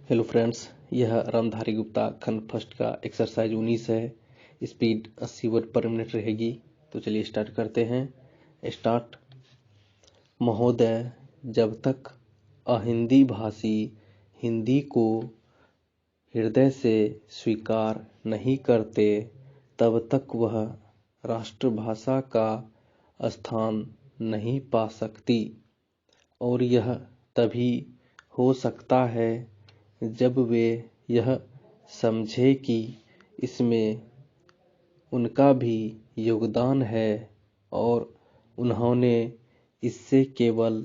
Hello friends, यह रामधारी गुप्ता खंड first का एक्सरसाइज 19 है। स्पीड 80 वर्ड पर मिनट रहेगी। तो चलिए स्टार्ट करते हैं। स्टार्ट। महोदय, जब तक अहिंदी भाषी हिंदी को हृदय से स्वीकार नहीं करते तब तक वह राष्ट्रभाषा का स्थान नहीं पा सकती, और यह तभी हो सकता है जब वे यह समझे कि इसमें उनका भी योगदान है और उन्होंने इससे केवल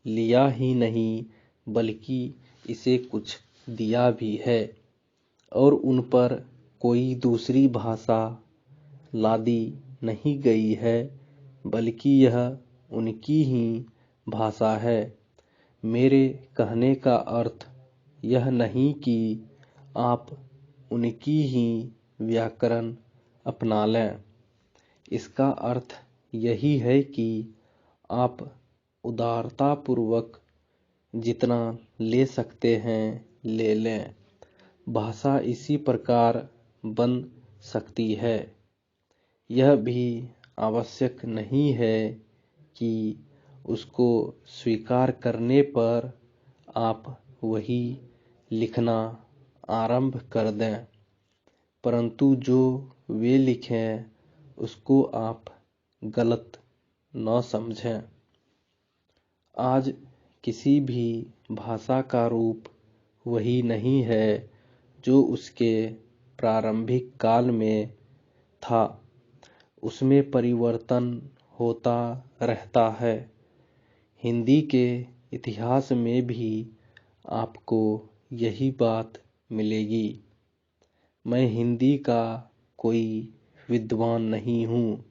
लिया ही नहीं बल्कि इसे कुछ दिया भी है, और उन पर कोई दूसरी भाषा लादी नहीं गई है बल्कि यह उनकी ही भाषा है। मेरे कहने का अर्थ यह नहीं कि आप उनकी ही व्याकरण अपना लें। इसका अर्थ यही है कि आप उदारतापूर्वक जितना ले सकते हैं ले लें। भाषा इसी प्रकार बन सकती है। यह भी आवश्यक नहीं है कि उसको स्वीकार करने पर आप वही लिखना आरंभ कर दें, परंतु जो वे लिखें उसको आप गलत न समझें। आज किसी भी भाषा का रूप वही नहीं है जो उसके प्रारंभिक काल में था। उसमें परिवर्तन होता रहता है। हिंदी के इतिहास में भी आपको यही बात मिलेगी। मैं हिंदी का कोई विद्वान नहीं हूँ,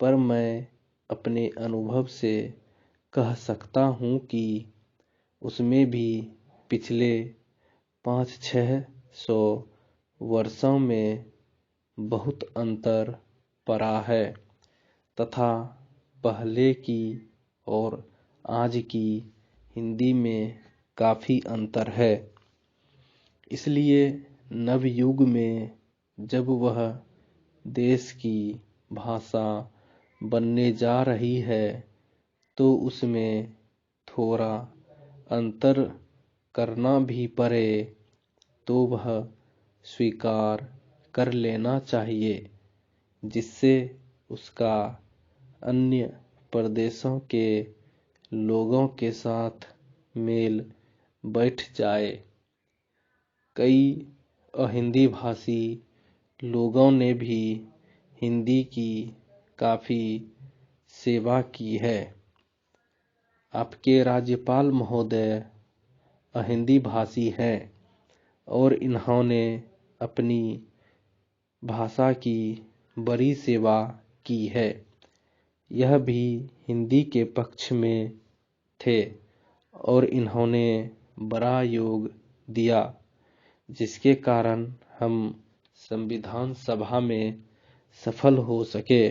पर मैं अपने अनुभव से कह सकता हूँ कि उसमें भी पिछले 500-600 वर्षों में बहुत अंतर पड़ा है, तथा पहले की और आज की हिंदी में काफी अंतर है। इसलिए नवयुग में जब वह देश की भाषा बनने जा रही है तो उसमें थोड़ा अंतर करना भी पड़े तो वह स्वीकार कर लेना चाहिए, जिससे उसका अन्य प्रदेशों के लोगों के साथ मेल बैठ जाए। कई अहिंदी भाषी लोगों ने भी हिंदी की काफी सेवा की है। आपके राज्यपाल महोदय अहिंदी भाषी हैं और इन्होंने अपनी भाषा की बड़ी सेवा की है। यह भी हिंदी के पक्ष में थे और इन्होंने बड़ा योग दिया, जिसके कारण हम संविधान सभा में सफल हो सके।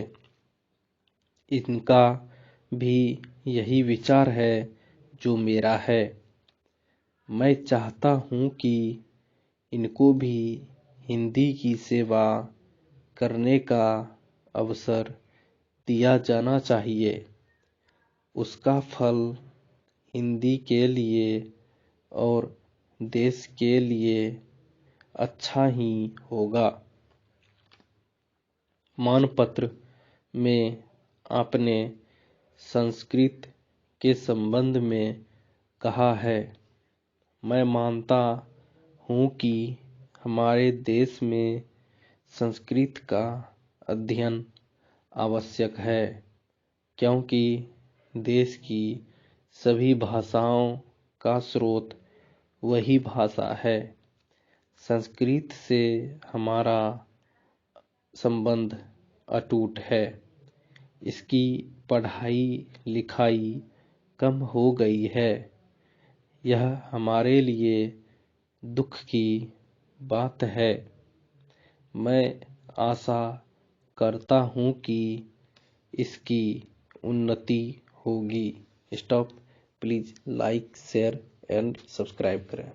इनका भी यही विचार है जो मेरा है। मैं चाहता हूँ कि इनको भी हिंदी की सेवा करने का अवसर दिया जाना चाहिए। उसका फल हिंदी के लिए और देश के लिए अच्छा ही होगा। मानपत्र में आपने संस्कृत के संबंध में कहा है, मैं मानता हूँ कि हमारे देश में संस्कृत का अध्ययन आवश्यक है, क्योंकि देश की सभी भाषाओं का स्रोत वही भाषा है। संस्कृत से हमारा संबंध अटूट है। इसकी पढ़ाई लिखाई कम हो गई है। यह हमारे लिए दुख की बात है। मैं आशा करता हूँ कि इसकी उन्नति होगी। Stop. Please like, share and subscribe करें।